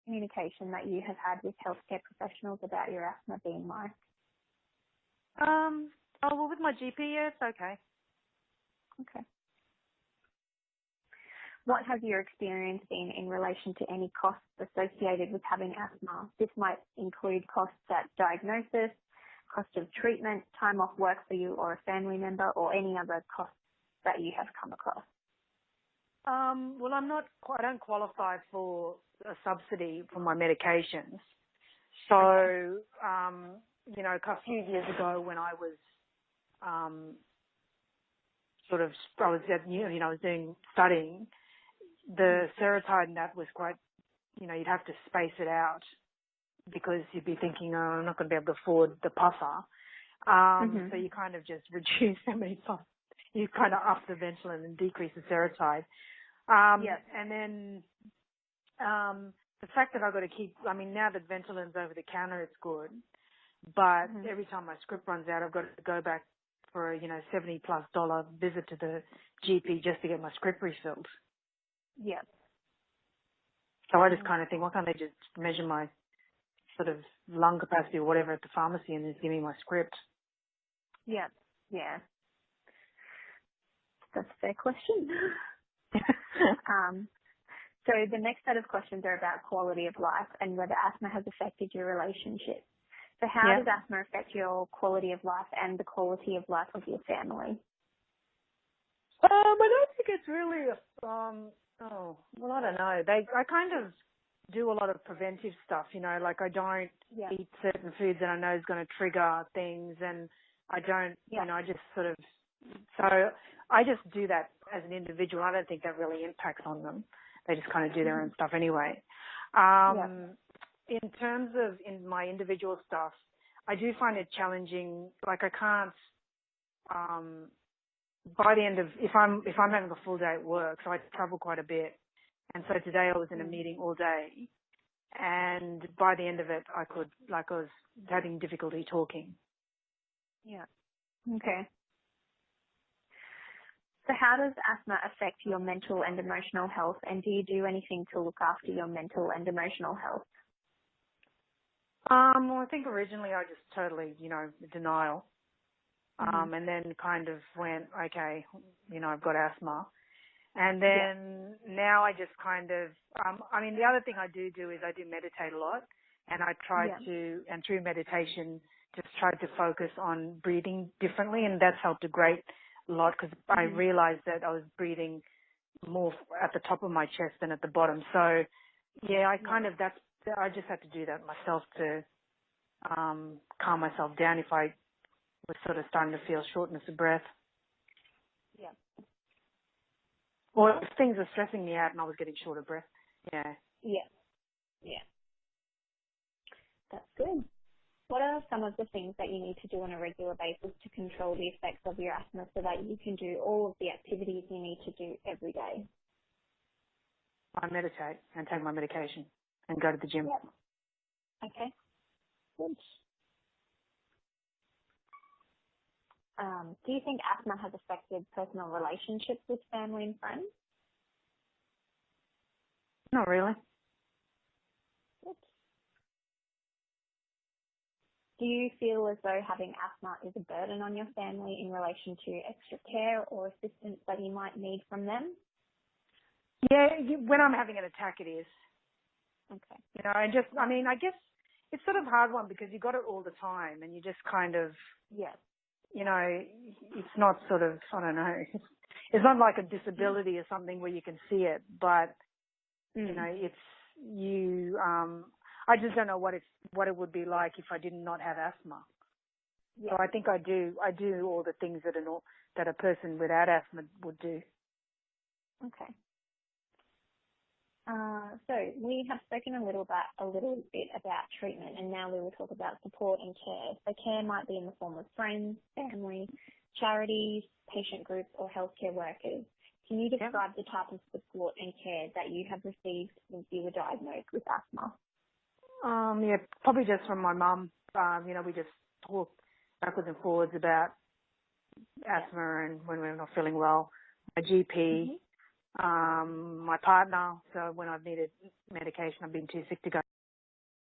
communication that you have had with healthcare professionals about your asthma being like? With my GP, yeah, it's okay. Okay. What has your experience been in relation to any costs associated with having asthma? This might include costs at diagnosis, cost of treatment, time off work for you or a family member, or any other costs that you have come across. Well, I don't qualify for a subsidy for my medications. So, a few years ago when I was, I was studying, the serotype and that was quite, you'd have to space it out because you'd be thinking, oh, I'm not going to be able to afford the puffer. So you kind of just reduce how many puffs. You kind of up the Ventolin and decrease the serotype. And then the fact that I've got to now that Ventolin's over the counter, it's good. But every time my script runs out, I've got to go back for a, $70+ visit to the GP just to get my script refilled. Yeah. So I just kind of think, why can't they just measure my sort of lung capacity or whatever at the pharmacy and just give me my script? Yeah. Yeah. That's a fair question. So the next set of questions are about quality of life and whether asthma has affected your relationship. So how does asthma affect your quality of life and the quality of life of your family? I don't think it's really I don't know. I kind of do a lot of preventive stuff, like I don't eat certain foods that I know is going to trigger things, and I don't, I just sort of, so I just do that as an individual. I don't think that really impacts on them. They just kind of do their own stuff anyway. In terms of in my individual stuff, I do find it challenging. Like I can't, by the end of, if I'm having a full day at work, so I travel quite a bit. And so today I was in a meeting all day, and by the end of it, I was having difficulty talking. Yeah. Okay. So how does asthma affect your mental and emotional health, and do you do anything to look after your mental and emotional health? Well, I think originally I just totally, denial. And then kind of went, okay, I've got asthma. And then now I just kind of, the other thing I do is I do meditate a lot, and I try to, and through meditation, just try to focus on breathing differently, and that's helped a great lot because I realized that I was breathing more at the top of my chest than at the bottom. So, I just had to do that myself to calm myself down if I was sort of starting to feel shortness of breath. Yeah. Or if things were stressing me out and I was getting short of breath. Yeah. Yeah. Yeah. That's good. What are some of the things that you need to do on a regular basis to control the effects of your asthma so that you can do all of the activities you need to do every day? I meditate and take my medication and go to the gym. Yep. Okay. Good. Do you think asthma has affected personal relationships with family and friends? Not really. Good. Do you feel as though having asthma is a burden on your family in relation to extra care or assistance that you might need from them? Yeah, when I'm having an attack, it is. Okay. I guess it's sort of a hard one because you got it all the time and you just kind of, it's not sort of, I don't know, it's not like a disability or something where you can see it, but, I just don't know what it would be like if I did not have asthma. Yeah. So I think I do all the things that a person without asthma would do. Okay. So we have spoken a little bit about treatment, and now we will talk about support and care. So care might be in the form of friends, family, charities, patient groups, or healthcare workers. Can you describe the type of support and care that you have received since you were diagnosed with asthma? Probably just from my mum. We just talk backwards and forwards about asthma and when we're not feeling well. My GP. my partner. So when I've needed medication, I've been too sick to go